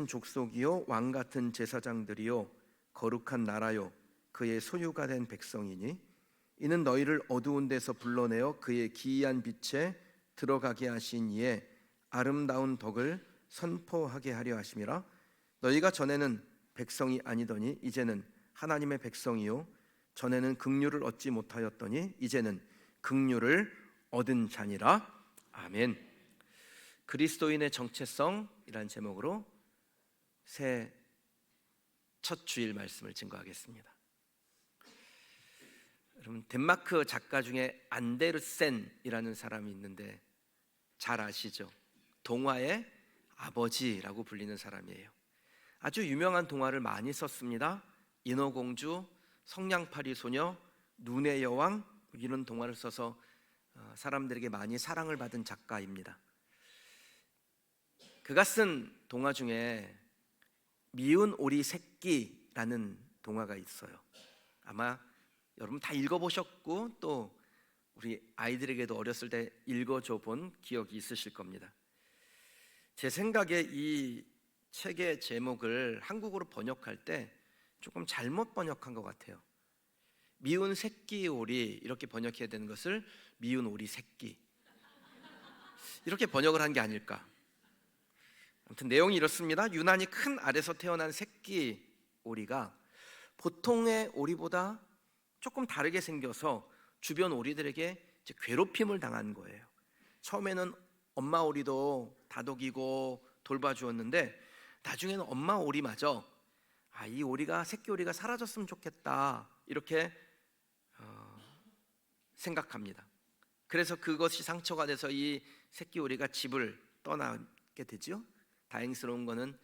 족속이요 왕 같은 제사장들이요 거룩한 나라요 그의 소유가 된 백성이니 이는 너희를 어두운 데서 불러내어 그의 기이한 빛에 들어가게 하신 이의 아름다운 덕을 선포하게 하려 하심이라. 너희가 전에는 백성이 아니더니 이제는 하나님의 백성이요 전에는 긍휼을 얻지 못하였더니 이제는 긍휼을 얻은 자니라. 아멘. 그리스도인의 정체성이란 제목으로 새 첫 주일 말씀을 증거하겠습니다. 여러분, 덴마크 작가 중에 안데르센이라는 사람이 있는데 잘 아시죠? 동화의 아버지라고 불리는 사람이에요. 아주 유명한 동화를 많이 썼습니다. 인어공주, 성냥팔이 소녀, 눈의 여왕, 이런 동화를 써서 사람들에게 많이 사랑을 받은 작가입니다. 그가 쓴 동화 중에 미운 오리 새끼라는 동화가 있어요. 아마 여러분 다 읽어보셨고 또 우리 아이들에게도 어렸을 때 읽어줘 본 기억이 있으실 겁니다. 제 생각에 이 책의 제목을 한국어로 번역할 때 조금 잘못 번역한 것 같아요. 미운 새끼 오리 이렇게 번역해야 되는 것을 미운 오리 새끼 이렇게 번역을 한 게 아닐까. 아무튼 내용이 이렇습니다. 유난히 큰 알에서 태어난 새끼 오리가 보통의 오리보다 조금 다르게 생겨서 주변 오리들에게 괴롭힘을 당한 거예요. 처음에는 엄마 오리도 다독이고 돌봐주었는데 나중에는 엄마 오리마저 이 오리가 새끼 오리가 사라졌으면 좋겠다 이렇게 생각합니다. 그래서 그것이 상처가 돼서 이 새끼 오리가 집을 떠나게 되죠. 다행스러운 거는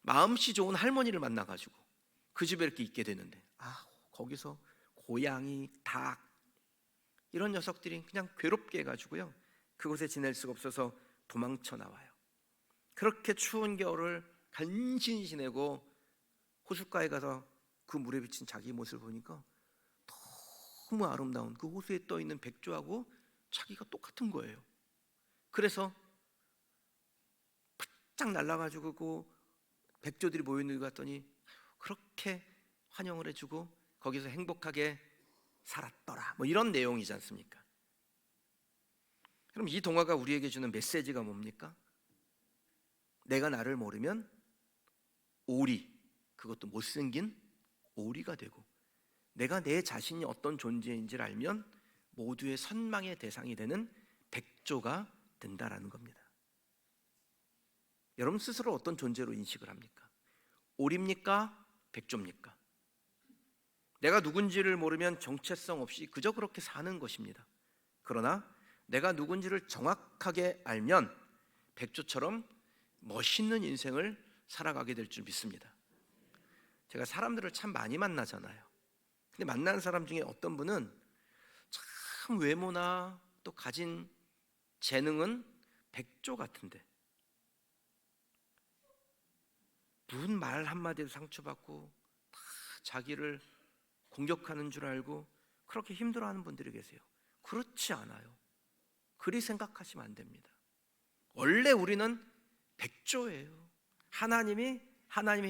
마음씨 좋은 할머니를 만나가지고 그 집에 이렇게 있게 되는데 거기서 고양이, 닭 이런 녀석들이 그냥 괴롭게 해가지고요 그곳에 지낼 수가 없어서 도망쳐 나와요. 그렇게 추운 겨울을 간신히 지내고 호숫가에 가서 그 물에 비친 자기 모습을 보니까 너무 아름다운 그 호수에 떠 있는 백조하고 자기가 똑같은 거예요. 그래서 쫙 날라가지고 그 백조들이 모여있는 것 같더니 그렇게 환영을 해주고 거기서 행복하게 살았더라 이런 내용이지 않습니까? 그럼 이 동화가 우리에게 주는 메시지가 뭡니까? 내가 나를 모르면 오리, 그것도 못생긴 오리가 되고 내가 내 자신이 어떤 존재인지를 알면 모두의 선망의 대상이 되는 백조가 된다라는 겁니다. 여러분 스스로 어떤 존재로 인식을 합니까? 오리입니까? 백조입니까? 내가 누군지를 모르면 정체성 없이 그저 그렇게 사는 것입니다. 그러나 내가 누군지를 정확하게 알면 백조처럼 멋있는 인생을 살아가게 될 줄 믿습니다. 제가 사람들을 참 많이 만나잖아요. 근데 만나는 사람 중에 어떤 분은 참 외모나 또 가진 재능은 백조 같은데 무슨 말 한마디도 상처받고 다 자기를 공격하는 줄 알고 그렇게 힘들어하는 분들이 계세요. 그렇지 않아요. 그리 생각하시면 안 됩니다. 원래 우리는 백조예요. 하나님의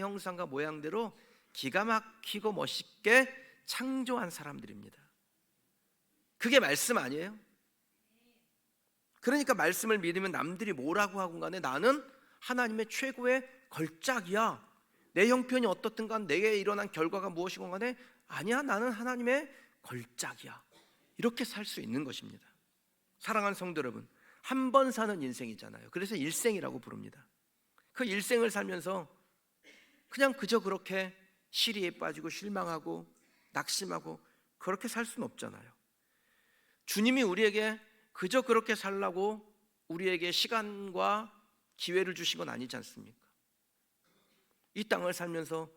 형상과 모양대로 기가 막히고 멋있게 창조한 사람들입니다. 그게 말씀 아니에요? 그러니까 말씀을 믿으면 남들이 뭐라고 하건 간에 나는 하나님의 최고의 걸작이야. 내 형편이 어떻든 간 내게 일어난 결과가 무엇이건 간에 아니야, 나는 하나님의 걸작이야. 이렇게 살 수 있는 것입니다. 사랑하는 성도 여러분, 한 번 사는 인생이잖아요. 그래서 일생이라고 부릅니다. 그 일생을 살면서 그냥 그저 그렇게 시리에 빠지고 실망하고 낙심하고 그렇게 살 수는 없잖아요. 주님이 우리에게 그저 그렇게 살라고 우리에게 시간과 기회를 주신 건 아니지 않습니까? 이 땅을 살면서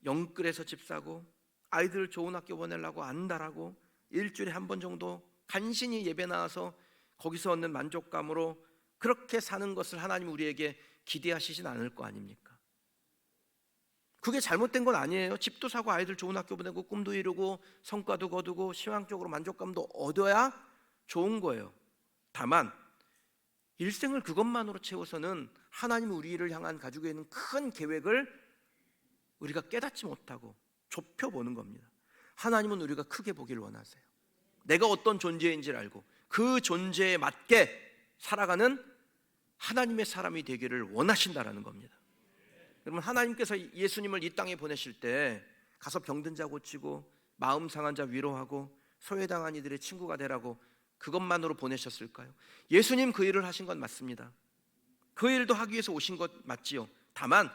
영끌에서 집 사고 아이들 좋은 학교 보내려고 안달하고 일주일에 한 번 정도 간신히 예배 나와서 거기서 얻는 만족감으로 그렇게 사는 것을 하나님 우리에게 기대하시진 않을 거 아닙니까? 그게 잘못된 건 아니에요. 집도 사고 아이들 좋은 학교 보내고 꿈도 이루고 성과도 거두고 신앙적으로 만족감도 얻어야 좋은 거예요. 다만 일생을 그것만으로 채워서는 하나님 우리를 향한 가지고 있는 큰 계획을 우리가 깨닫지 못하고 좁혀보는 겁니다. 하나님은 우리가 크게 보기를 원하세요. 내가 어떤 존재인지를 알고 그 존재에 맞게 살아가는 하나님의 사람이 되기를 원하신다라는 겁니다. 여러분, 하나님께서 예수님을 이 땅에 보내실 때 가서 병든 자 고치고 마음 상한 자 위로하고 소외당한 이들의 친구가 되라고 그것만으로 보내셨을까요? 예수님 그 일을 하신 건 맞습니다. 그 일도 하기 위해서 오신 것 맞지요. 다만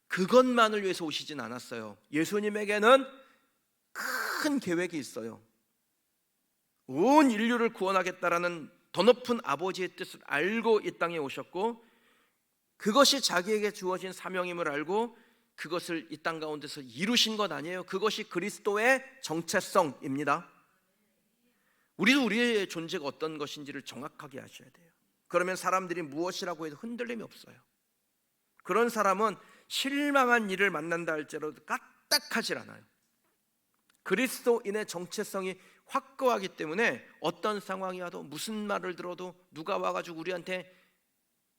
그것만을 위해서 오시진 않았어요. 예수님에게는 큰 계획이 있어요. 온 인류를 구원하겠다라는 더 높은 아버지의 뜻을 알고 이 땅에 오셨고, 그것이 자기에게 주어진 사명임을 알고 그것을 이 땅 가운데서 이루신 것 아니에요. 그것이 그리스도의 정체성입니다. 우리도 우리의 존재가 어떤 것인지를 정확하게 아셔야 돼요. 그러면 사람들이 무엇이라고 해도 흔들림이 없어요. 그런 사람은 실망한 일을 만난다 할지라도 까딱하질 않아요. 그리스도인의 정체성이 확고하기 때문에 어떤 상황이 와도 무슨 말을 들어도 누가 와가지고 우리한테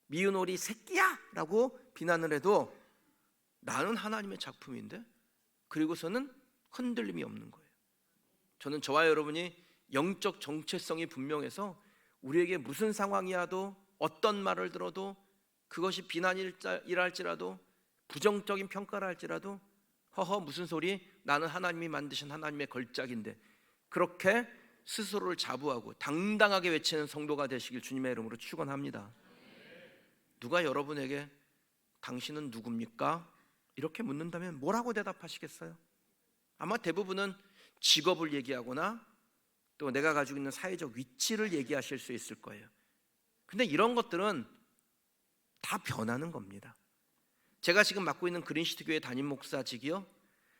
미운 오리 새끼야 라고 비난을 해도 나는 하나님의 작품인데, 그리고서는 흔들림이 없는 거예요. 저는 저와 여러분이 영적 정체성이 분명해서 우리에게 무슨 상황이 와도 어떤 말을 들어도 그것이 비난이랄지라도 부정적인 평가를 할지라도 허허 무슨 소리, 나는 하나님이 만드신 하나님의 걸작인데, 그렇게 스스로를 자부하고 당당하게 외치는 성도가 되시길 주님의 이름으로 축원합니다. 누가 여러분에게 당신은 누굽니까? 이렇게 묻는다면 뭐라고 대답하시겠어요? 아마 대부분은 직업을 얘기하거나 또 내가 가지고 있는 사회적 위치를 얘기하실 수 있을 거예요. 근데 이런 것들은 다 변하는 겁니다. 제가 지금 맡고 있는 그린시티 교회 담임 목사직이요,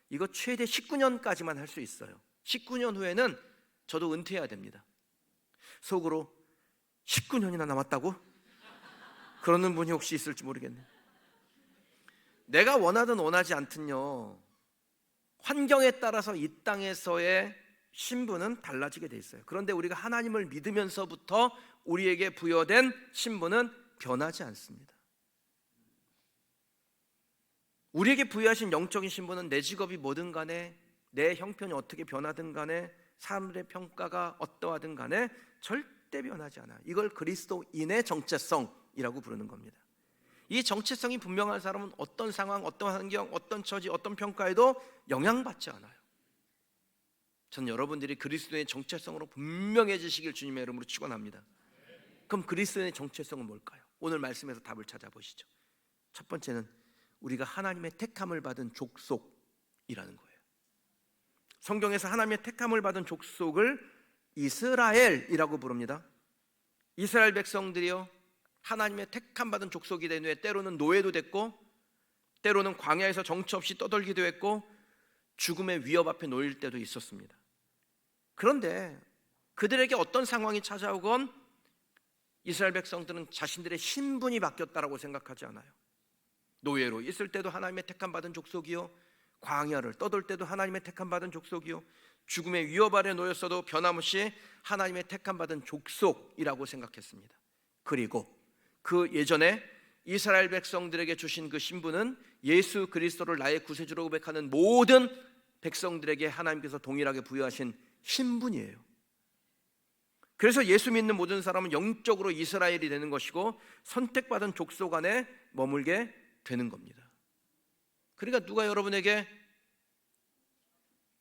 이거 최대 19년까지만 할 수 있어요. 19년 후에는 저도 은퇴해야 됩니다. 속으로 19년이나 남았다고? 그러는 분이 혹시 있을지 모르겠네요. 내가 원하든 원하지 않든요, 환경에 따라서 이 땅에서의 신분은 달라지게 돼 있어요. 그런데 우리가 하나님을 믿으면서부터 우리에게 부여된 신분은 변하지 않습니다. 우리에게 부여하신 영적인 신분은 내 직업이 뭐든 간에, 내 형편이 어떻게 변하든 간에, 사람들의 평가가 어떠하든 간에 절대 변하지 않아요. 이걸 그리스도인의 정체성이라고 부르는 겁니다. 이 정체성이 분명한 사람은 어떤 상황, 어떤 환경, 어떤 처지, 어떤 평가에도 영향받지 않아요. 저는 여러분들이 그리스도의 정체성으로 분명해지시길 주님의 이름으로 축원합니다. 그럼 그리스도의 정체성은 뭘까요? 오늘 말씀에서 답을 찾아보시죠. 첫 번째는 우리가 하나님의 택함을 받은 족속이라는 거예요. 성경에서 하나님의 택함을 받은 족속을 이스라엘이라고 부릅니다. 이스라엘 백성들이요, 하나님의 택함 받은 족속이 된 후에 때로는 노예도 됐고, 때로는 광야에서 정처 없이 떠돌기도 했고, 죽음의 위협 앞에 놓일 때도 있었습니다. 그런데 그들에게 어떤 상황이 찾아오건 이스라엘 백성들은 자신들의 신분이 바뀌었다라고 생각하지 않아요. 노예로 있을 때도 하나님의 택함 받은 족속이요, 광야를 떠돌 때도 하나님의 택함 받은 족속이요, 죽음의 위협 아래 놓였어도 변함없이 하나님의 택함 받은 족속이라고 생각했습니다. 그리고 그 예전에 이스라엘 백성들에게 주신 그 신분은 예수 그리스도를 나의 구세주로 고백하는 모든 백성들에게 하나님께서 동일하게 부여하신 신분이에요. 그래서 예수 믿는 모든 사람은 영적으로 이스라엘이 되는 것이고 선택받은 족속 안에 머물게 되는 겁니다. 그러니까 누가 여러분에게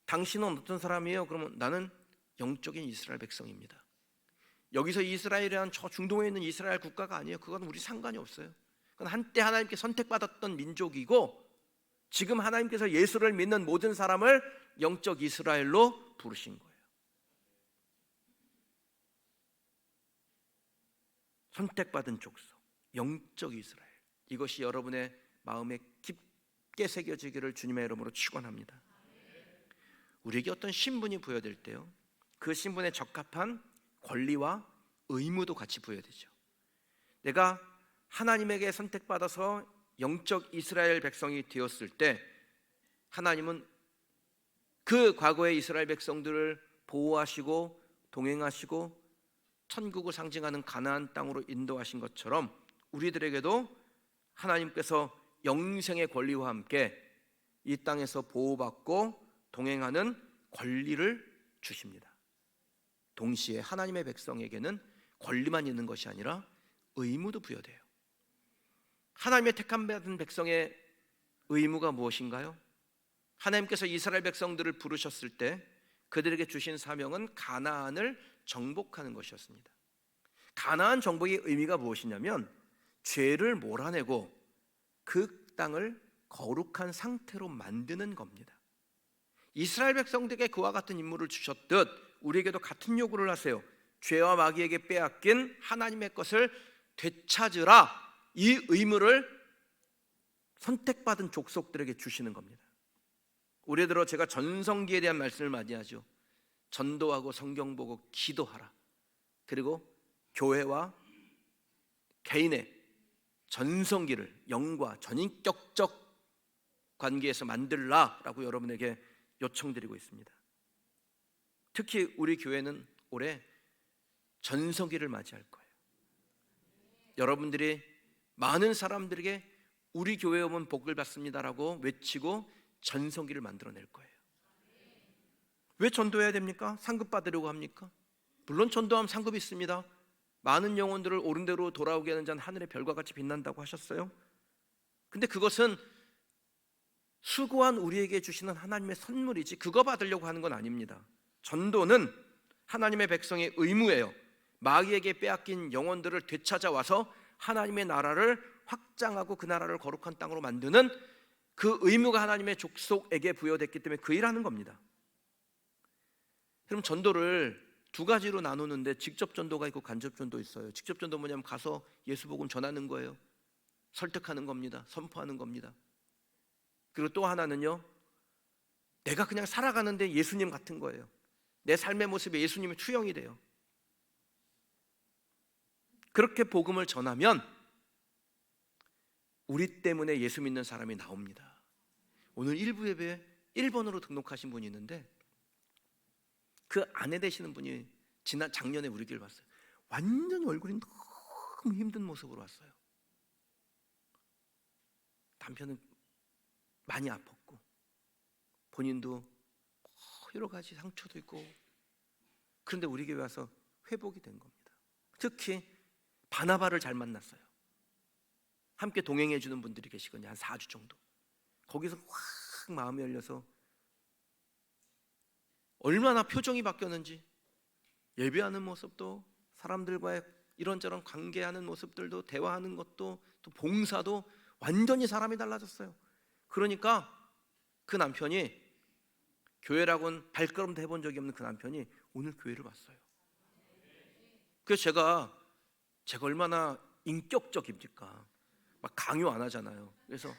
당신은 어떤 사람이에요? 그러면 나는 영적인 이스라엘 백성입니다. 여기서 이스라엘이란 저 중동에 있는 이스라엘 국가가 아니에요. 그건 우리 상관이 없어요. 그건 한때 하나님께 선택받았던 민족이고, 지금 하나님께서 예수를 믿는 모든 사람을 영적 이스라엘로 부르신 거예요. 선택받은 족속, 영적 이스라엘, 이것이 여러분의 마음에 깊게 새겨지기를 주님의 이름으로 축원합니다. 우리에게 어떤 신분이 부여될 때요, 그 신분에 적합한 권리와 의무도 같이 부여되죠. 내가 하나님에게 선택받아서 영적 이스라엘 백성이 되었을 때 하나님은 그 과거의 이스라엘 백성들을 보호하시고 동행하시고 천국을 상징하는 가나안 땅으로 인도하신 것처럼 우리들에게도 하나님께서 영생의 권리와 함께 이 땅에서 보호받고 동행하는 권리를 주십니다. 동시에 하나님의 백성에게는 권리만 있는 것이 아니라 의무도 부여돼요. 하나님의 택함 받은 백성의 의무가 무엇인가요? 하나님께서 이스라엘 백성들을 부르셨을 때 그들에게 주신 사명은 가나안을 정복하는 것이었습니다. 가나안 정복의 의미가 무엇이냐면 죄를 몰아내고 그 땅을 거룩한 상태로 만드는 겁니다. 이스라엘 백성들에게 그와 같은 임무를 주셨듯 우리에게도 같은 요구를 하세요. 죄와 마귀에게 빼앗긴 하나님의 것을 되찾으라. 이 의무를 선택받은 족속들에게 주시는 겁니다. 올해 들어 제가 전성기에 대한 말씀을 많이 하죠. 전도하고 성경 보고 기도하라. 그리고 교회와 개인의 전성기를 영과 전인격적 관계에서 만들라라고 여러분에게 요청드리고 있습니다. 특히 우리 교회는 올해 전성기를 맞이할 거예요. 여러분들이 많은 사람들에게 우리 교회에 오면 복을 받습니다라고 외치고 전성기를 만들어낼 거예요. 왜 전도해야 됩니까? 상급 받으려고 합니까? 물론 전도하면 상급이 있습니다. 많은 영혼들을 옳은 대로 돌아오게 하는 자는 하늘의 별과 같이 빛난다고 하셨어요. 근데 그것은 수고한 우리에게 주시는 하나님의 선물이지 그거 받으려고 하는 건 아닙니다. 전도는 하나님의 백성의 의무예요. 마귀에게 빼앗긴 영혼들을 되찾아와서 하나님의 나라를 확장하고 그 나라를 거룩한 땅으로 만드는 그 의무가 하나님의 족속에게 부여됐기 때문에 그 일하는 겁니다. 그럼 전도를 두 가지로 나누는데 직접 전도가 있고 간접 전도 있어요. 직접 전도 뭐냐면 가서 예수 복음 전하는 거예요. 설득하는 겁니다. 선포하는 겁니다. 그리고 또 하나는요, 내가 그냥 살아가는데 예수님 같은 거예요. 내 삶의 모습에 예수님의 투영이 돼요. 그렇게 복음을 전하면 우리 때문에 예수 믿는 사람이 나옵니다. 오늘 일부 예배에 1번으로 등록하신 분이 있는데 그 아내 되시는 분이 작년에 우리 교회를 왔어요. 완전히 얼굴이 너무 힘든 모습으로 왔어요. 남편은 많이 아팠고 본인도 여러 가지 상처도 있고, 그런데 우리 교회 와서 회복이 된 겁니다. 특히 바나바를 잘 만났어요. 함께 동행해 주는 분들이 계시거든요. 한 4주 정도. 거기서 확 마음이 열려서 얼마나 표정이 바뀌었는지, 예배하는 모습도, 사람들과의 이런저런 관계하는 모습들도, 대화하는 것도, 또 봉사도 완전히 사람이 달라졌어요. 그러니까 그 남편이, 교회라고는 발걸음도 해본 적이 없는 그 남편이 오늘 교회를 왔어요. 그래서 제가 얼마나 인격적입니까? 막 강요 안 하잖아요. 그래서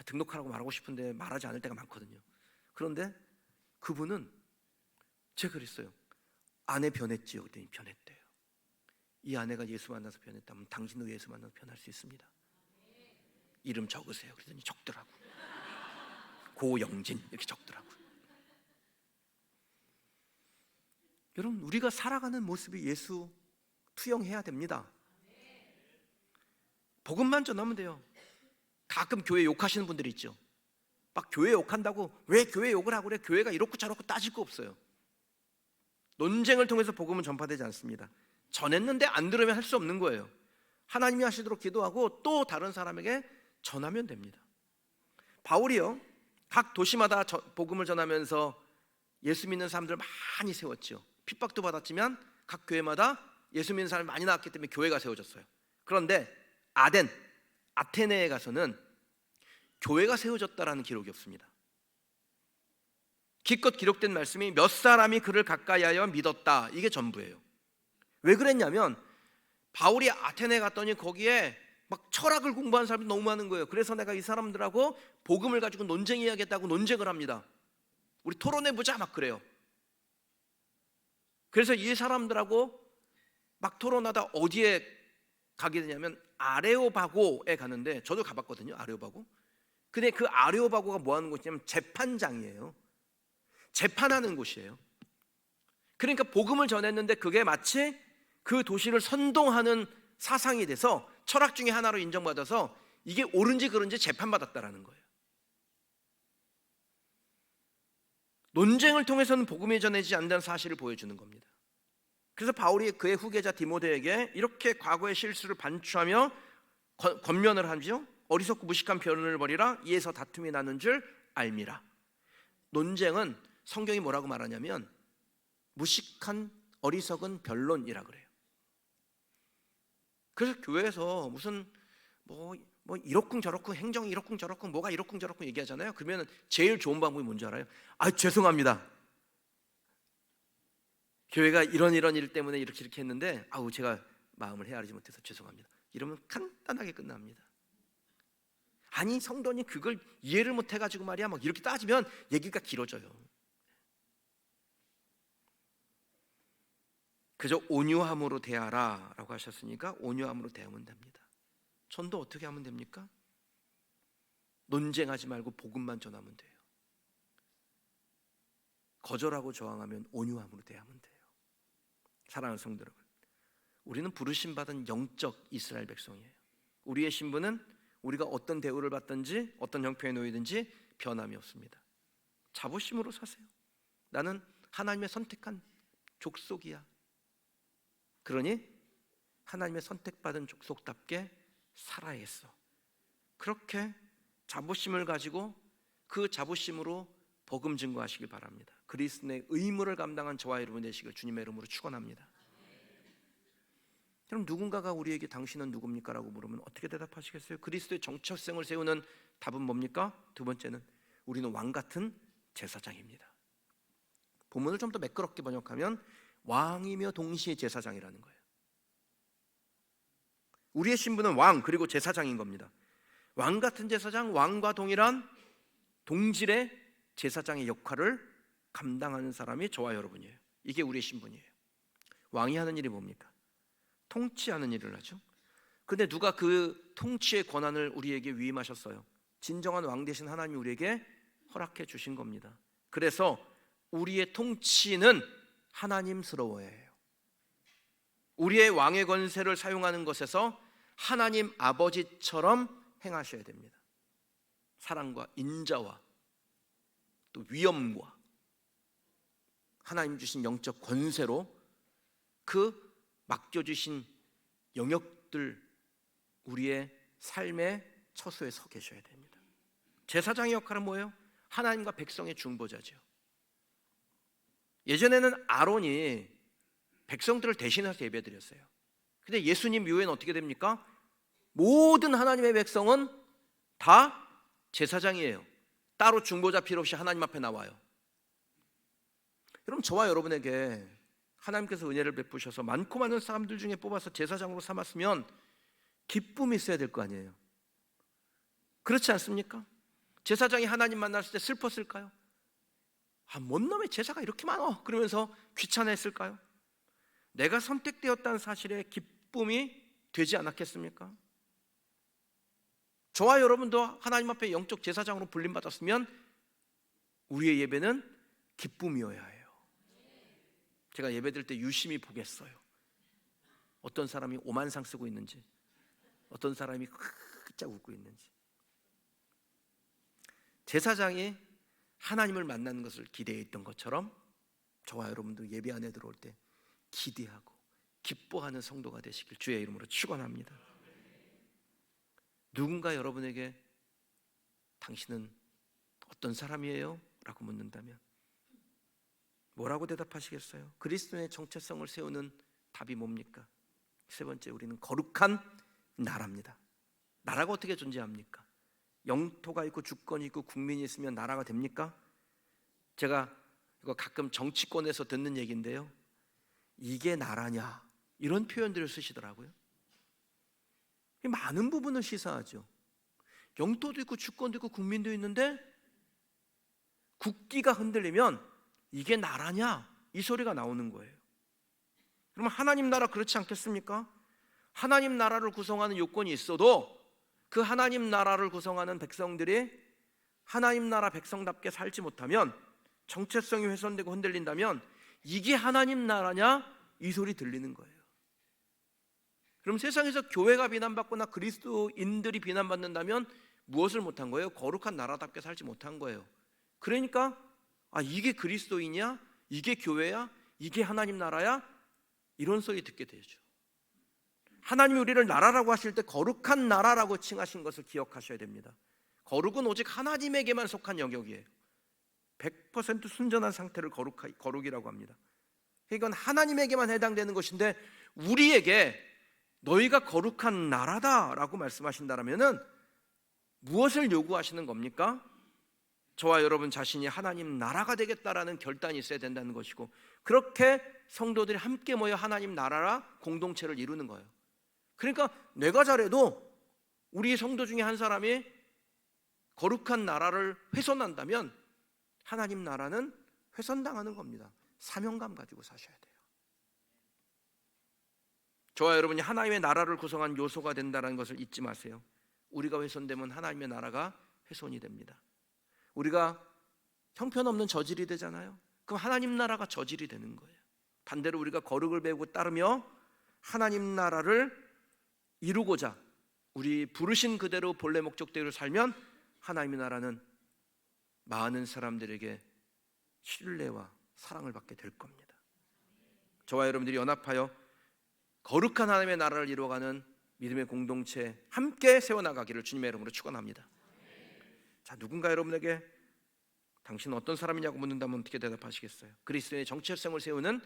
등록하라고 말하고 싶은데 말하지 않을 때가 많거든요. 그런데 그분은 제가 그랬어요. 아내 변했지요? 그랬더니 변했대요. 이 아내가 예수 만나서 변했다면 당신도 예수 만나서 변할 수 있습니다. 이름 적으세요. 그랬더니 적더라고요. 고영진 이렇게 적더라고요. 여러분, 우리가 살아가는 모습이 예수 투영해야 됩니다. 복음만 전하면 돼요. 가끔 교회 욕하시는 분들이 있죠. 막 교회 욕한다고 왜 교회 욕을 하고 그래? 교회가 이렇고 저렇고 따질 거 없어요. 논쟁을 통해서 복음은 전파되지 않습니다. 전했는데 안 들으면 할 수 없는 거예요. 하나님이 하시도록 기도하고 또 다른 사람에게 전하면 됩니다. 바울이요, 각 도시마다 복음을 전하면서 예수 믿는 사람들 많이 세웠죠. 핍박도 받았지만 각 교회마다 예수 믿는 사람이 많이 나왔기 때문에 교회가 세워졌어요. 그런데 아테네에 가서는 교회가 세워졌다라는 기록이 없습니다. 기껏 기록된 말씀이 몇 사람이 그를 가까이하여 믿었다, 이게 전부예요. 왜 그랬냐면 바울이 아테네에 갔더니 거기에 막 철학을 공부하는 사람이 너무 많은 거예요. 그래서 내가 이 사람들하고 복음을 가지고 논쟁해야겠다고 논쟁을 합니다. 우리 토론해보자 막 그래요. 그래서 이 사람들하고 막 토론하다 어디에 가게 되냐면 아레오바고에 가는데, 저도 가봤거든요. 아레오바고. 근데 그 아레오바고가 뭐 하는 곳이냐면 재판장이에요. 재판하는 곳이에요. 그러니까 복음을 전했는데 그게 마치 그 도시를 선동하는 사상이 돼서 철학 중에 하나로 인정받아서 이게 옳은지 그른지 재판받았다라는 거예요. 논쟁을 통해서는 복음이 전해지지 않는다는 사실을 보여주는 겁니다. 그래서 바울이 그의 후계자 디모데에게 이렇게 과거의 실수를 반추하며 권면을 하죠. 어리석고 무식한 변론을 벌이라. 이에서 다툼이 나는 줄 알미라. 논쟁은 성경이 뭐라고 말하냐면 무식한 어리석은 변론이라 그래요. 그래서 교회에서 무슨 뭐 이렇쿵 저렇쿵 행정이 이렇쿵 저렇쿵 뭐가 이렇쿵 저렇쿵 얘기하잖아요. 그러면 제일 좋은 방법이 뭔지 알아요? 죄송합니다. 교회가 이런 일 때문에 이렇게 했는데 제가 마음을 헤아리지 못해서 죄송합니다. 이러면 간단하게 끝납니다. 아니 성도님 그걸 이해를 못해가지고 말이야 막 이렇게 따지면 얘기가 길어져요. 그저 온유함으로 대하라 라고 하셨으니까 온유함으로 대하면 됩니다. 전도 어떻게 하면 됩니까? 논쟁하지 말고 복음만 전하면 돼요. 거절하고 저항하면 온유함으로 대하면 돼요. 사랑하는 성도 여러분, 우리는 부르심 받은 영적 이스라엘 백성이에요. 우리의 신분은 우리가 어떤 대우를 받든지 어떤 형편에 놓이든지 변함이 없습니다. 자부심으로 사세요. 나는 하나님의 선택한 족속이야. 그러니 하나님의 선택받은 족속답게 살아야겠어. 그렇게 자부심을 가지고 그 자부심으로 복음 증거하시길 바랍니다. 그리스도의 의무를 감당한 저와 여러분 되시길 주님의 이름으로 축원합니다. 그럼 누군가가 우리에게 당신은 누굽니까? 라고 물으면 어떻게 대답하시겠어요? 그리스도의 정체성을 세우는 답은 뭡니까? 두 번째는 우리는 왕 같은 제사장입니다. 본문을 좀 더 매끄럽게 번역하면 왕이며 동시에 제사장이라는 거예요. 우리의 신분은 왕 그리고 제사장인 겁니다. 왕 같은 제사장, 왕과 동일한 동질의 제사장의 역할을 감당하는 사람이 저와 여러분이에요. 이게 우리의 신분이에요. 왕이 하는 일이 뭡니까? 통치하는 일을 하죠. 근데 누가 그 통치의 권한을 우리에게 위임하셨어요? 진정한 왕 대신 하나님이 우리에게 허락해 주신 겁니다. 그래서 우리의 통치는 하나님스러워해요. 우리의 왕의 권세를 사용하는 것에서 하나님 아버지처럼 행하셔야 됩니다. 사랑과 인자와 또 위엄과 하나님 주신 영적 권세로 그 맡겨주신 영역들 우리의 삶의 처소에 서 계셔야 됩니다. 제사장의 역할은 뭐예요? 하나님과 백성의 중보자죠. 예전에는 아론이 백성들을 대신해서 예배드렸어요. 근데 예수님 이후에는 어떻게 됩니까? 모든 하나님의 백성은 다 제사장이에요. 따로 중보자 필요 없이 하나님 앞에 나와요. 여러분, 저와 여러분에게 하나님께서 은혜를 베푸셔서 많고 많은 사람들 중에 뽑아서 제사장으로 삼았으면 기쁨이 있어야 될 거 아니에요. 그렇지 않습니까? 제사장이 하나님 만났을 때 슬펐을까요? 뭔 놈의 제사가 이렇게 많어 그러면서 귀찮아했을까요? 내가 선택되었다는 사실에 기쁨이 되지 않았겠습니까? 저와 여러분도 하나님 앞에 영적 제사장으로 불림받았으면 우리의 예배는 기쁨이어야 해요. 제가 예배드릴 때 유심히 보겠어요. 어떤 사람이 오만상 쓰고 있는지, 어떤 사람이 흐짝 웃고 있는지. 제사장이 하나님을 만나는 것을 기대했던 것처럼 저와 여러분도 예배 안에 들어올 때 기대하고 기뻐하는 성도가 되시길 주의 이름으로 축원합니다. 누군가 여러분에게 당신은 어떤 사람이에요? 라고 묻는다면 뭐라고 대답하시겠어요? 그리스도의 정체성을 세우는 답이 뭡니까? 세 번째, 우리는 거룩한 나라입니다. 나라가 어떻게 존재합니까? 영토가 있고 주권이 있고 국민이 있으면 나라가 됩니까? 제가 이거 가끔 정치권에서 듣는 얘기인데요, 이게 나라냐 이런 표현들을 쓰시더라고요. 많은 부분을 시사하죠. 영토도 있고 주권도 있고 국민도 있는데 국기가 흔들리면 이게 나라냐 이 소리가 나오는 거예요. 그러면 하나님 나라 그렇지 않겠습니까? 하나님 나라를 구성하는 요건이 있어도 그 하나님 나라를 구성하는 백성들이 하나님 나라 백성답게 살지 못하면, 정체성이 훼손되고 흔들린다면 이게 하나님 나라냐 이 소리 들리는 거예요. 그럼 세상에서 교회가 비난받거나 그리스도인들이 비난받는다면 무엇을 못한 거예요? 거룩한 나라답게 살지 못한 거예요. 그러니까 이게 그리스도인이야? 이게 교회야? 이게 하나님 나라야? 이런 소리 듣게 되죠. 하나님이 우리를 나라라고 하실 때 거룩한 나라라고 칭하신 것을 기억하셔야 됩니다. 거룩은 오직 하나님에게만 속한 영역이에요. 100% 순전한 상태를 거룩이라고 합니다. 이건 하나님에게만 해당되는 것인데, 우리에게 너희가 거룩한 나라다라고 말씀하신다면은 무엇을 요구하시는 겁니까? 저와 여러분 자신이 하나님 나라가 되겠다라는 결단이 있어야 된다는 것이고, 그렇게 성도들이 함께 모여 하나님 나라라 공동체를 이루는 거예요. 그러니까 내가 잘해도 우리 성도 중에 한 사람이 거룩한 나라를 훼손한다면 하나님 나라는 훼손당하는 겁니다. 사명감 가지고 사셔야 돼요. 저와 여러분이 하나님의 나라를 구성한 요소가 된다는 것을 잊지 마세요. 우리가 훼손되면 하나님의 나라가 훼손이 됩니다. 우리가 형편없는 저질이 되잖아요. 그럼 하나님 나라가 저질이 되는 거예요. 반대로 우리가 거룩을 배우고 따르며 하나님 나라를 이루고자 우리 부르신 그대로 본래 목적대로 살면 하나님의 나라는 많은 사람들에게 신뢰와 사랑을 받게 될 겁니다. 저와 여러분들이 연합하여 거룩한 하나님의 나라를 이루어가는 믿음의 공동체 함께 세워나가기를 주님의 이름으로 축원합니다. 자, 누군가 여러분에게 당신은 어떤 사람이냐고 묻는다면 어떻게 대답하시겠어요? 그리스도의 정체성을 세우는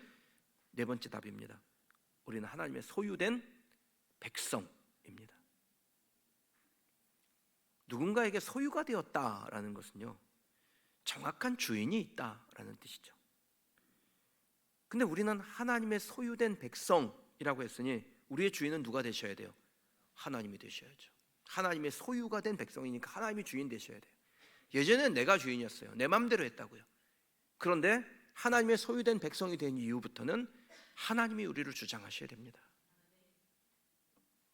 네 번째 답입니다. 우리는 하나님의 소유된 백성입니다. 누군가에게 소유가 되었다라는 것은요, 정확한 주인이 있다라는 뜻이죠. 근데 우리는 하나님의 소유된 백성이라고 했으니 우리의 주인은 누가 되셔야 돼요? 하나님이 되셔야죠. 하나님의 소유가 된 백성이니까 하나님이 주인 되셔야 돼요. 예전에는 내가 주인이었어요. 내 마음대로 했다고요. 그런데 하나님의 소유된 백성이 된 이후부터는 하나님이 우리를 주장하셔야 됩니다.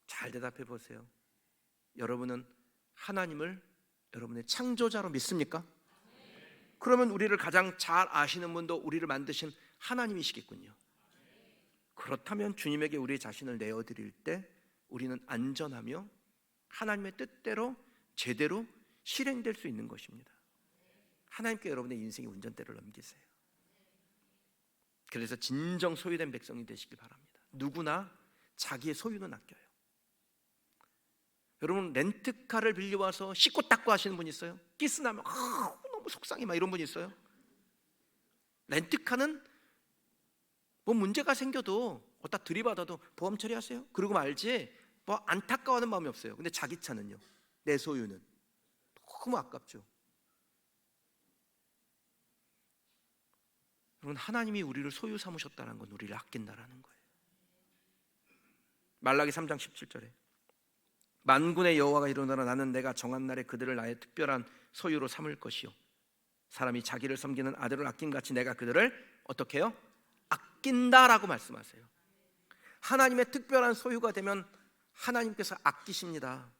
잘 대답해 보세요. 여러분은 하나님을 여러분의 창조자로 믿습니까? 그러면 우리를 가장 잘 아시는 분도 우리를 만드신 하나님이시겠군요. 그렇다면 주님에게 우리 자신을 내어드릴 때 우리는 안전하며 하나님의 뜻대로 제대로 실행될 수 있는 것입니다. 하나님께 여러분의 인생의 운전대를 넘기세요. 그래서 진정 소유된 백성이 되시길 바랍니다. 누구나 자기의 소유는 아껴요. 여러분, 렌트카를 빌려와서 씻고 닦고 하시는 분 있어요? 키스나면 너무 속상해 막 이런 분 있어요? 렌트카는 뭐 문제가 생겨도 어디다 들이받아도 보험 처리하세요. 그러고 말지 뭐 안타까워하는 마음이 없어요. 근데 자기 차는요, 내 소유는 너무 아깝죠. 여러분, 하나님이 우리를 소유 삼으셨다는 건 우리를 아낀다라는 거예요. 말라기 3장 17절에 만군의 여호와가 이르노라 나는 내가 정한 날에 그들을 나의 특별한 소유로 삼을 것이요 사람이 자기를 섬기는 아들을 아낀같이 내가 그들을 어떻게 해요? 아낀다라고 말씀하세요. 하나님의 특별한 소유가 되면 하나님께서 아끼십니다.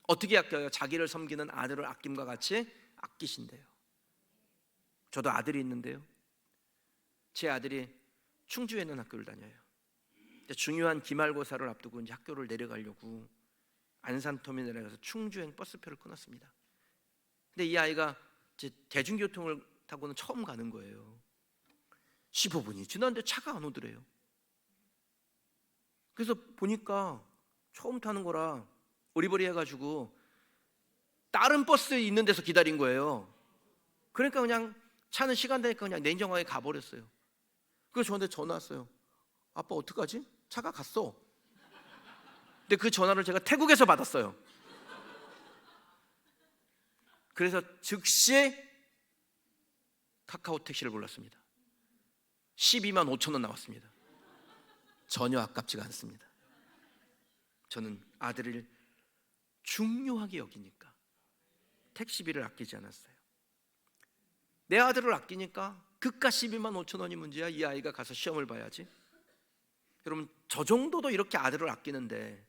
어떻게 아껴요? 자기를 섬기는 아들을 아낌과 같이 아끼신대요. 저도 아들이 있는데요, 제 아들이 충주에 있는 학교를 다녀요. 중요한 기말고사를 앞두고 이제 학교를 내려가려고 안산터미널에 가서 충주행 버스표를 끊었습니다. 근데 이 아이가 이제 대중교통을 타고는 처음 가는 거예요. 15분이 지났는데 차가 안 오더래요. 그래서 보니까 처음 타는 거라 어리버리 해가지고 다른 버스 있는 데서 기다린 거예요. 그러니까 그냥 차는 시간 되니까 그냥 냉정하게 가버렸어요. 그래서 저한테 전화 왔어요. 아빠 어떡하지? 차가 갔어. 근데 그 전화를 제가 태국에서 받았어요. 그래서 즉시 카카오 택시를 불렀습니다. 12만 5천 원 나왔습니다. 전혀 아깝지가 않습니다. 저는 아들을 중요하게 여기니까 택시비를 아끼지 않았어요. 내 아들을 아끼니까 그깟 12만 5천 원이 문제야. 이 아이가 가서 시험을 봐야지. 여러분, 저 정도도 이렇게 아들을 아끼는데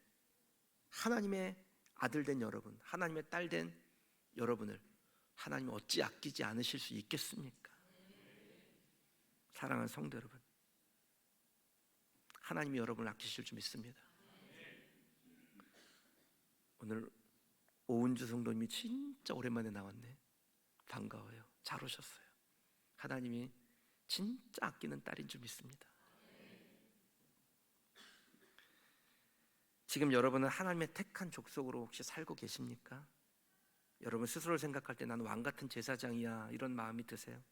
하나님의 아들 된 여러분, 하나님의 딸 된 여러분을 하나님 어찌 아끼지 않으실 수 있겠습니까? 사랑하는 성도 여러분, 하나님이 여러분을 아끼실 줄 믿습니다. 오늘 오은주 성도님이 진짜 오랜만에 나왔네. 반가워요. 잘 오셨어요. 하나님이 진짜 아끼는 딸인 줄 믿습니다. 지금 여러분은 하나님의 택한 족속으로 혹시 살고 계십니까? 여러분 스스로를 생각할 때 나는 왕같은 제사장이야 이런 마음이 드세요?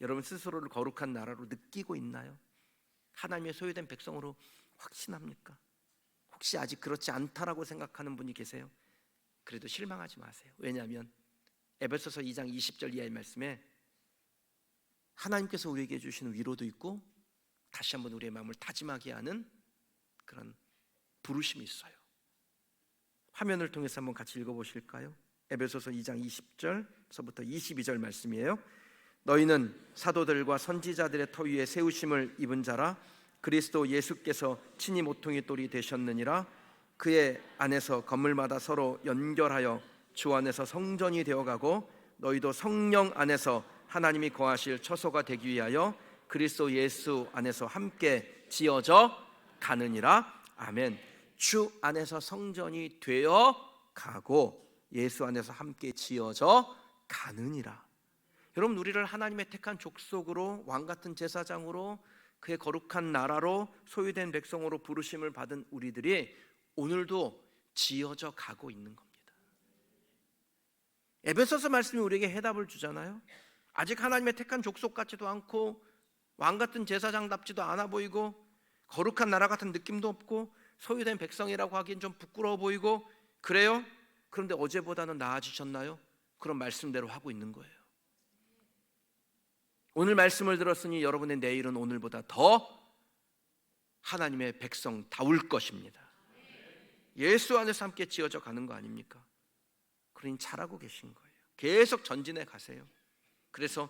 여러분 스스로를 거룩한 나라로 느끼고 있나요? 하나님의 소유된 백성으로 확신합니까? 혹시 아직 그렇지 않다라고 생각하는 분이 계세요? 그래도 실망하지 마세요. 왜냐하면 에베소서 2장 20절 이하의 말씀에 하나님께서 우리에게 주시는 위로도 있고 다시 한번 우리의 마음을 다짐하게 하는 그런 부르심이 있어요. 화면을 통해서 한번 같이 읽어보실까요? 에베소서 2장 20절서부터 22절 말씀이에요. 너희는 사도들과 선지자들의 터 위에 세우심을 입은 자라. 그리스도 예수께서 친히 모퉁이 돌이 되셨느니라. 그의 안에서 건물마다 서로 연결하여 주 안에서 성전이 되어가고 너희도 성령 안에서 하나님이 거하실 처소가 되기 위하여 그리스도 예수 안에서 함께 지어져 가느니라. 아멘. 주 안에서 성전이 되어 가고 예수 안에서 함께 지어져 가느니라. 여러분, 우리를 하나님의 택한 족속으로 왕같은 제사장으로 그의 거룩한 나라로 소유된 백성으로 부르심을 받은 우리들이 오늘도 지어져 가고 있는 겁니다. 에베소서 말씀이 우리에게 해답을 주잖아요. 아직 하나님의 택한 족속 같지도 않고 왕같은 제사장답지도 않아 보이고 거룩한 나라 같은 느낌도 없고 소유된 백성이라고 하기엔 좀 부끄러워 보이고 그래요? 그런데 어제보다는 나아지셨나요? 그런 말씀대로 하고 있는 거예요. 오늘 말씀을 들었으니 여러분의 내일은 오늘보다 더 하나님의 백성다울 것입니다. 예수 안에서 함께 지어져 가는 거 아닙니까? 그러니 잘하고 계신 거예요. 계속 전진해 가세요. 그래서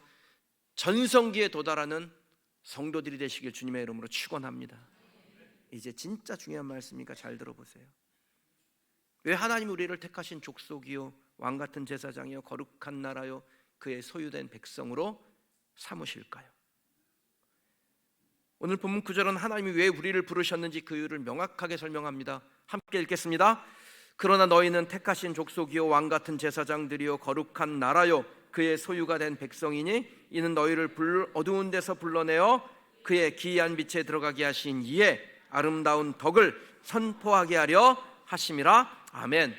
전성기에 도달하는 성도들이 되시길 주님의 이름으로 축원합니다. 이제 진짜 중요한 말씀이니까 잘 들어보세요. 왜 하나님이 우리를 택하신 족속이요 왕같은 제사장이요 거룩한 나라요 그의 소유된 백성으로 삼으실까요? 오늘 본문 9절은 하나님이 왜 우리를 부르셨는지 그 이유를 명확하게 설명합니다. 함께 읽겠습니다. 그러나 너희는 택하신 족속이요 왕같은 제사장들이요 거룩한 나라요 그의 소유가 된 백성이니 이는 너희를 어두운 데서 불러내어 그의 기이한 빛에 들어가게 하신 이에 아름다운 덕을 선포하게 하려 하심이라. 아멘.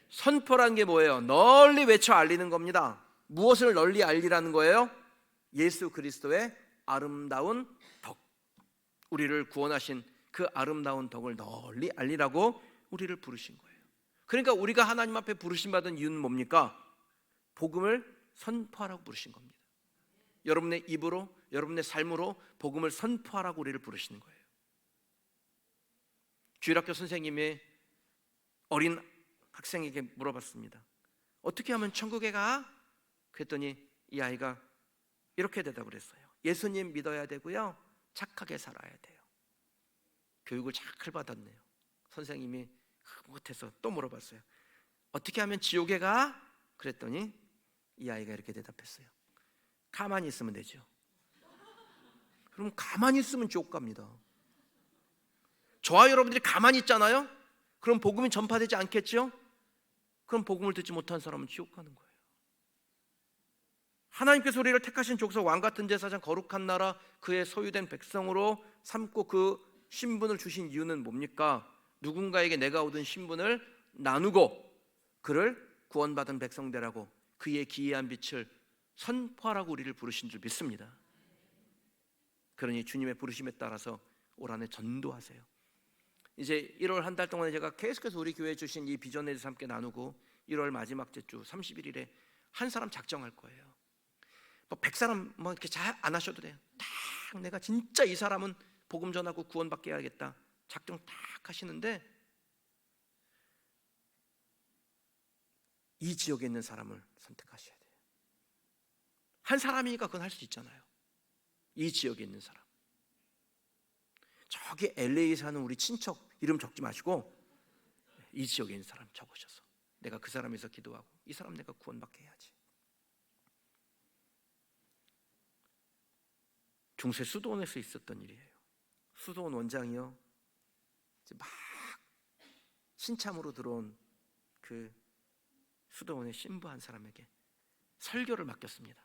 선포라는 게 뭐예요? 널리 외쳐 알리는 겁니다. 무엇을 널리 알리라는 거예요? 예수 그리스도의 아름다운 덕, 우리를 구원하신 그 아름다운 덕을 널리 알리라고 우리를 부르신 거예요. 그러니까 우리가 하나님 앞에 부르심 받은 이유는 뭡니까? 복음을 선포하라고 부르신 겁니다. 여러분의 입으로, 여러분의 삶으로 복음을 선포하라고 우리를 부르시는 거예요. 주일학교 선생님이 어린 학생에게 물어봤습니다. 어떻게 하면 천국에 가? 그랬더니 이 아이가 이렇게 대답을 했어요. 예수님 믿어야 되고요 착하게 살아야 돼요. 교육을 잘 받았네요. 선생님이 못해서 또 물어봤어요. 어떻게 하면 지옥에 가? 그랬더니 이 아이가 이렇게 대답했어요. 가만히 있으면 되죠. 그럼 가만히 있으면 지옥 갑니다. 저와 여러분들이 가만히 있잖아요. 그럼 복음이 전파되지 않겠죠? 그럼 복음을 듣지 못한 사람은 지옥 가는 거예요. 하나님께서 우리를 택하신 족속 왕같은 제사장 거룩한 나라 그의 소유된 백성으로 삼고 그 신분을 주신 이유는 뭡니까? 누군가에게 내가 얻은 신분을 나누고 그를 구원받은 백성 되라고 그의 기이한 빛을 선포하라고 우리를 부르신 줄 믿습니다. 그러니 주님의 부르심에 따라서 올 한해 전도하세요. 이제 1월 한 달 동안에 제가 계속해서 우리 교회에 주신 이 비전에 대해서 함께 나누고 1월 마지막 주 31일에 한 사람 작정할 거예요. 뭐 100사람 뭐 이렇게 잘 안 하셔도 돼요. 딱 내가 진짜 이 사람은 복음 전하고 구원받게 해야겠다 작정 딱 하시는데 이 지역에 있는 사람을 선택하셔야 돼요. 한 사람이니까 그건 할 수 있잖아요. 이 지역에 있는 사람. 저기 LA에 사는 우리 친척 이름 적지 마시고 이 지역에 있는 사람 적으셔서 내가 그 사람에서 기도하고 이 사람 내가 구원받게 해야지. 중세 수도원에서 있었던 일이에요. 수도원 원장이요 이제 막 신참으로 들어온 그 수도원의 신부 한 사람에게 설교를 맡겼습니다.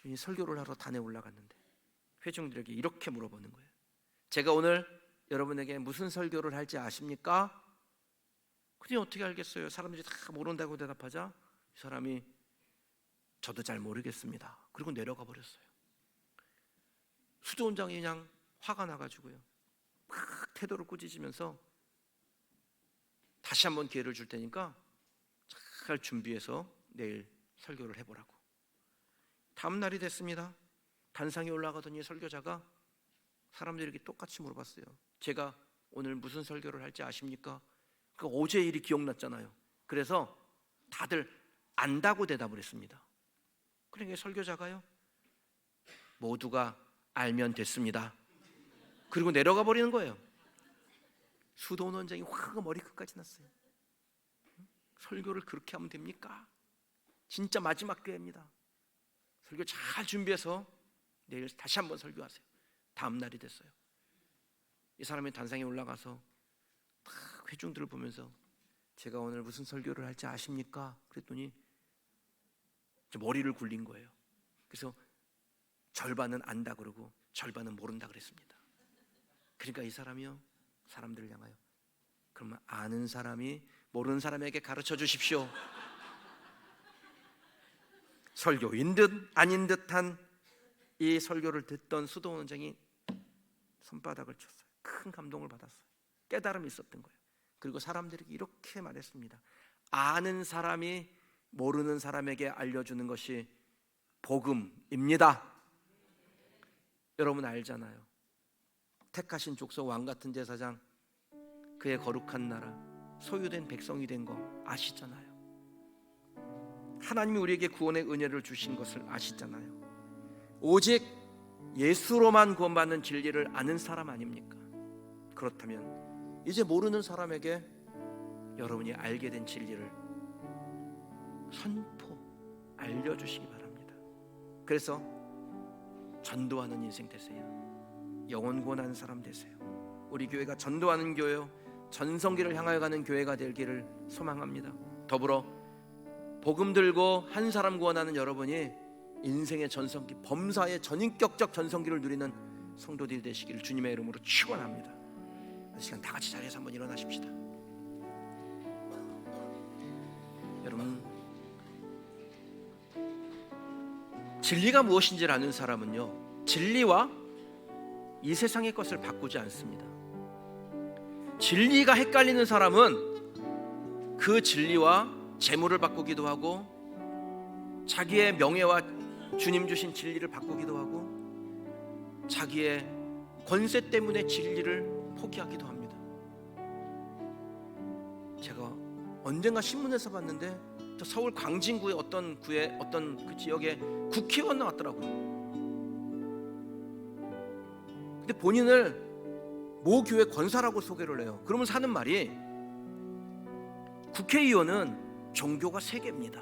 이 설교를 하러 단에 올라갔는데 회중들에게 이렇게 물어보는 거예요. 제가 오늘 여러분에게 무슨 설교를 할지 아십니까? 그냥 어떻게 알겠어요? 사람들이 다 모른다고 대답하자 이 사람이 저도 잘 모르겠습니다. 그리고 내려가 버렸어요. 수도원장이 그냥 화가 나가지고요, 막 태도를 꾸짖으면서 다시 한번 기회를 줄 테니까 잘 준비해서 내일 설교를 해보라고. 다음 날이 됐습니다. 단상에 올라가더니 설교자가 사람들에게 똑같이 물어봤어요. 제가 오늘 무슨 설교를 할지 아십니까? 그 어제 일이 기억났잖아요. 그래서 다들 안다고 대답을 했습니다. 그러니까 설교자가요, 모두가 알면 됐습니다. 그리고 내려가 버리는 거예요. 수도원 원장이 화가 머리끝까지 났어요. 설교를 그렇게 하면 됩니까? 진짜 마지막 기회입니다. 설교 잘 준비해서 내일 다시 한번 설교하세요. 다음 날이 됐어요. 이 사람이 단상에 올라가서 딱 회중들을 보면서 제가 오늘 무슨 설교를 할지 아십니까? 그랬더니 머리를 굴린 거예요. 그래서 절반은 안다 그러고 절반은 모른다 그랬습니다. 그러니까 이 사람이요, 사람들을 향하여 그러면 아는 사람이 모르는 사람에게 가르쳐 주십시오. 설교인 듯 아닌 듯한 이 설교를 듣던 수도원 원장이 손바닥을 쳤어요. 큰 감동을 받았어요. 깨달음이 있었던 거예요. 그리고 사람들에게 이렇게 말했습니다. 아는 사람이 모르는 사람에게 알려주는 것이 복음입니다. 여러분 알잖아요. 택하신 족속 왕같은 제사장, 그의 거룩한 나라, 소유된 백성이 된 거 아시잖아요. 하나님이 우리에게 구원의 은혜를 주신 것을 아시잖아요. 오직 예수로만 구원받는 진리를 아는 사람 아닙니까? 그렇다면 이제 모르는 사람에게 여러분이 알게 된 진리를 선포, 알려주시기 바랍니다. 그래서 전도하는 인생 되세요. 영혼 구원하는 사람 되세요. 우리 교회가 전도하는 교회요, 전성기를 향하여 가는 교회가 되기를 소망합니다. 더불어 복음 들고 한 사람 구원하는 여러분이 인생의 전성기, 범사의 전인격적 전성기를 누리는 성도들이 되시기를 주님의 이름으로 축원합니다. 이 시간 다 같이 자리에서 한번 일어나십시다. 여러분, 진리가 무엇인지를 아는 사람은요, 진리와 이 세상의 것을 바꾸지 않습니다. 진리가 헷갈리는 사람은 그 진리와 재물을 바꾸기도 하고 자기의 명예와 주님 주신 진리를 바꾸기도 하고 자기의 권세 때문에 진리를 포기하기도 합니다. 제가 언젠가 신문에서 봤는데 저 서울 광진구의 어떤 구의 어떤 그 지역에 국회의원 나왔더라고요. 근데 본인을 모 교회 권사라고 소개를 해요. 그러면 하는 말이 국회의원은 종교가 3개입니다.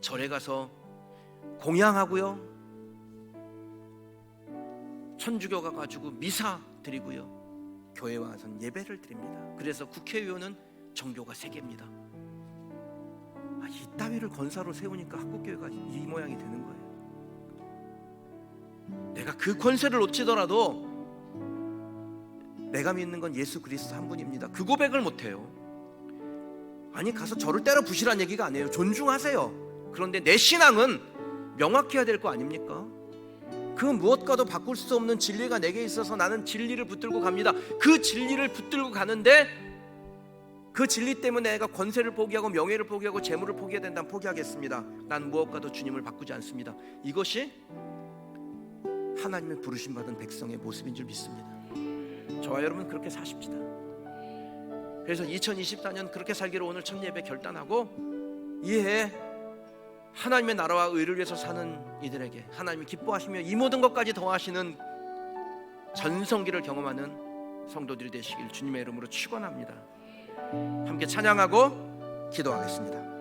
절에 가서 공양하고요, 천주교 가가지고 미사 드리고요, 교회 와서는 예배를 드립니다. 그래서 국회의원은 종교가 3개입니다. 이따위를 권사로 세우니까 한국교회가 이 모양이 되는 거예요. 내가 그 권세를 놓치더라도 내가 믿는 건 예수 그리스도 한 분입니다. 그 고백을 못해요. 아니 가서 저를 때려 부시란 얘기가 아니에요. 존중하세요. 그런데 내 신앙은 명확해야 될 거 아닙니까? 그 무엇과도 바꿀 수 없는 진리가 내게 있어서 나는 진리를 붙들고 갑니다. 그 진리를 붙들고 가는데 그 진리 때문에 내가 권세를 포기하고 명예를 포기하고 재물을 포기해야 된다면 포기하겠습니다. 난 무엇과도 주님을 바꾸지 않습니다. 이것이 하나님의 부르심받은 백성의 모습인 줄 믿습니다. 저와 여러분 그렇게 사십시다. 그래서 2024년 그렇게 살기로 오늘 첫 예배 결단하고 이해 하나님의 나라와 의를 위해서 사는 이들에게 하나님이 기뻐하시며 이 모든 것까지 더하시는 전성기를 경험하는 성도들이 되시길 주님의 이름으로 축원합니다. 함께 찬양하고 기도하겠습니다.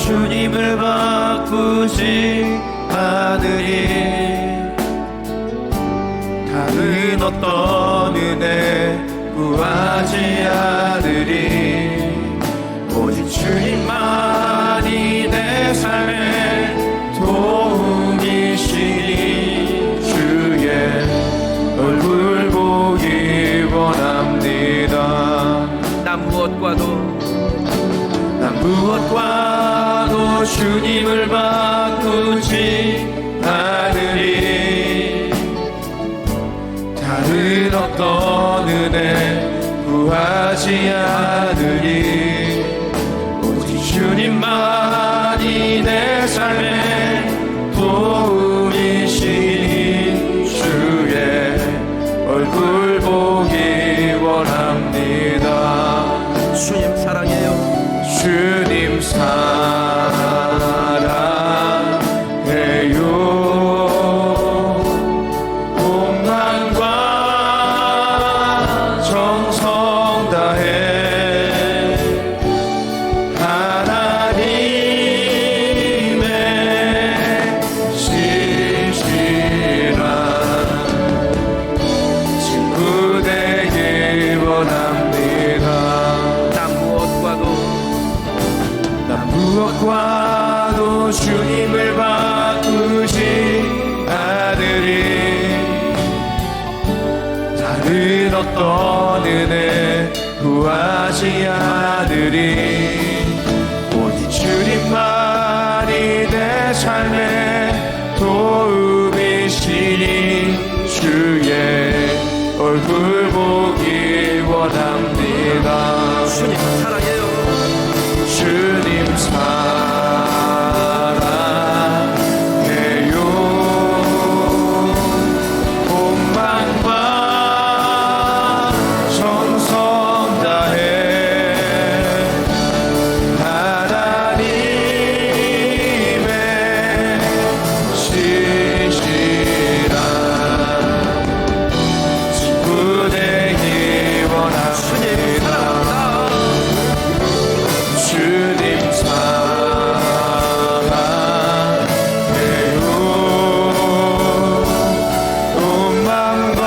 주님을 바꾸지 않으리. 다른 어떤 은혜 구하지 않으리. 오직 주님만이 내 삶의 도움이시니 주의 얼굴 보기 원합니다. 난 무엇과도 주님을 바꾸지 않으리. 다른 어떤 은혜 구하지 않으리. 오직 주님만이 내 삶의 도움이시니 주의 얼굴 보기 원합니다. 주님 사랑해요. 주님 사랑해요. 온 마음과 정성 다해 하나님의 신실한 친구 되길 원합니다. 무엇과도 주님을 바꾸지 않으리. 다른 어떤 은혜 구하지 않으리. 오직 주님만이 내 삶의 도움이시니 주의 얼굴 보기 원합니다. 주님 사랑해요. 주님 사랑해요. 온 마음과 정성 다해 하나님의 신실한 친구 되기 원합니다. 주님 사랑해요. 온 마음과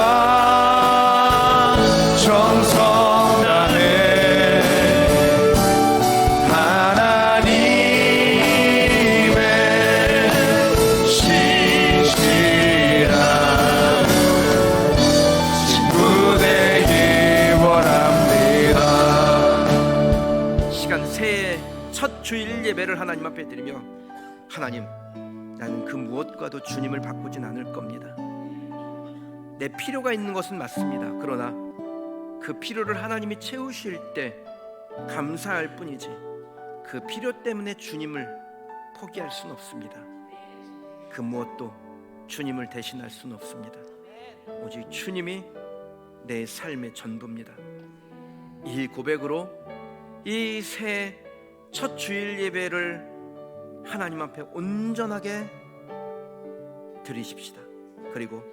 정성 다해 하나님의 신실한 친구 되기 원합니다. 시간 새해 첫 주일 예배를 하나님 앞에 드리며, 하나님, 나는 그 무엇과도 주님을 바꾸진 않을 겁니다. 내 필요가 있는 것은 맞습니다. 그러나 그 필요를 하나님이 채우실 때 감사할 뿐이지 그 필요 때문에 주님을 포기할 수는 없습니다. 그 무엇도 주님을 대신할 수는 없습니다. 오직 주님이 내 삶의 전부입니다. 이 고백으로 이 새 첫 주일 예배를 하나님 앞에 온전하게 드리십시다. 그리고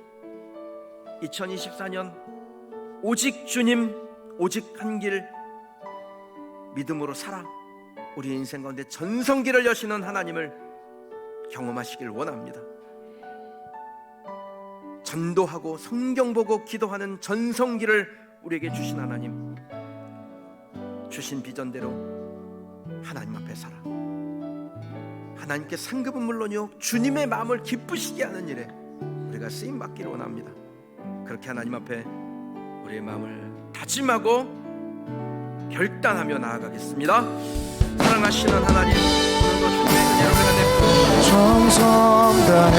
2024년 오직 주님, 오직 한 길 믿음으로 살아 우리 인생 가운데 전성기를 여시는 하나님을 경험하시길 원합니다. 전도하고 성경 보고 기도하는 전성기를 우리에게 주신 하나님, 주신 비전대로 하나님 앞에 살아 하나님께 상급은 물론이요 주님의 마음을 기쁘시게 하는 일에 우리가 쓰임 받기를 원합니다. 그렇게 하나님 앞에 우리의 마음을 다짐하고 결단하며 나아가겠습니다. 사랑하시는 하나님, 오늘도 주님의 은혜로 우리가 내고 정성 다해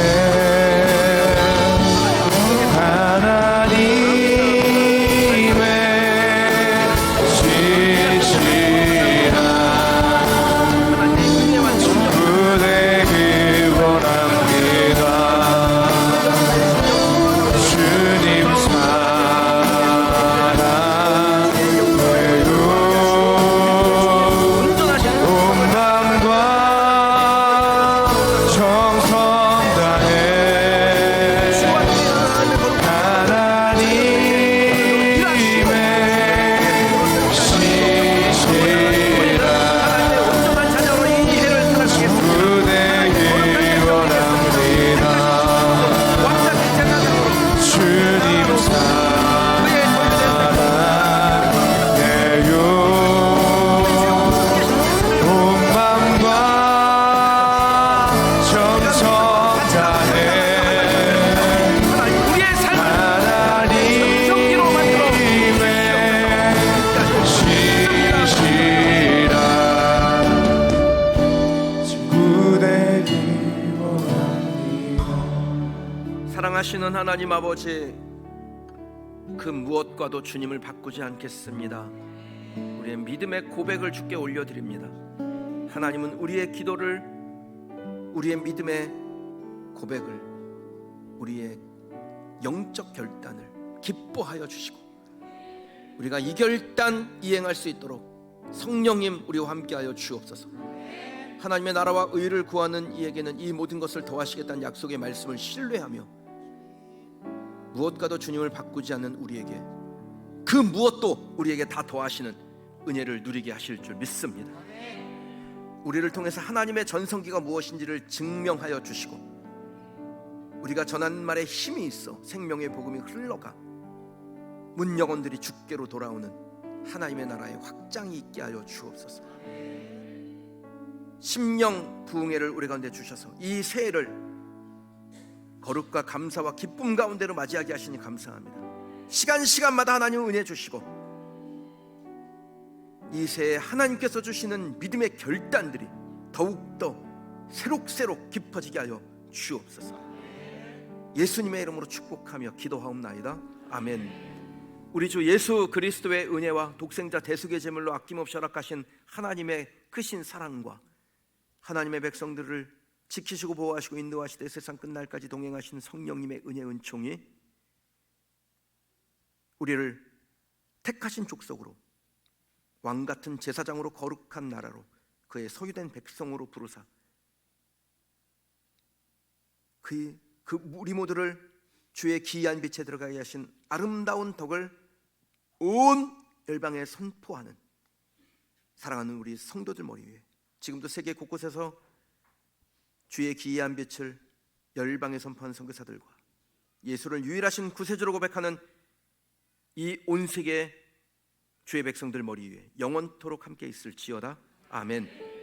하나님의 신실한 친구 되길 원합니다. 주님 사랑해요. 온 마음과 정성 다해 전능하시는 하나님 아버지, 그 무엇과도 주님을 바꾸지 않겠습니다. 우리의 믿음의 고백을 주께 올려드립니다. 하나님은 우리의 기도를, 우리의 믿음의 고백을, 우리의 영적 결단을 기뻐하여 주시고 우리가 이 결단 이행할 수 있도록 성령님 우리와 함께하여 주옵소서. 하나님의 나라와 의를 구하는 이에게는 이 모든 것을 더하시겠다는 약속의 말씀을 신뢰하며 무엇과도 주님을 바꾸지 않는 우리에게 그 무엇도 우리에게 다 더하시는 은혜를 누리게 하실 줄 믿습니다. 우리를 통해서 하나님의 전성기가 무엇인지를 증명하여 주시고 우리가 전하는 말에 힘이 있어 생명의 복음이 흘러가 문영혼들이 주께로 돌아오는 하나님의 나라의 확장이 있게 하여 주옵소서. 심령 부흥회를 우리 가운데 주셔서 이 새해를 거룩과 감사와 기쁨 가운데로 맞이하게 하시니 감사합니다. 시간마다 하나님 은혜 주시고 이 새해 하나님께서 주시는 믿음의 결단들이 더욱더 새록새록 깊어지게 하여 주옵소서. 예수님의 이름으로 축복하며 기도하옵나이다. 아멘. 우리 주 예수 그리스도의 은혜와 독생자 대속의 제물로 아낌없이 허락하신 하나님의 크신 사랑과 하나님의 백성들을 지키시고 보호하시고 인도하시되 세상 끝날까지 동행하시는 성령님의 은혜 은총이 우리를 택하신 족속으로 왕같은 제사장으로 거룩한 나라로 그의 소유된 백성으로 부르사 우리 모두를 주의 기이한 빛에 들어가게 하신 아름다운 덕을 온 열방에 선포하는 사랑하는 우리 성도들 머리 위에 지금도 세계 곳곳에서 주의 기이한 빛을 열방에 선포하는 선교사들과 예수를 유일하신 구세주로 고백하는 이 온 세계 주의 백성들 머리 위에 영원토록 함께 있을지어다. 아멘.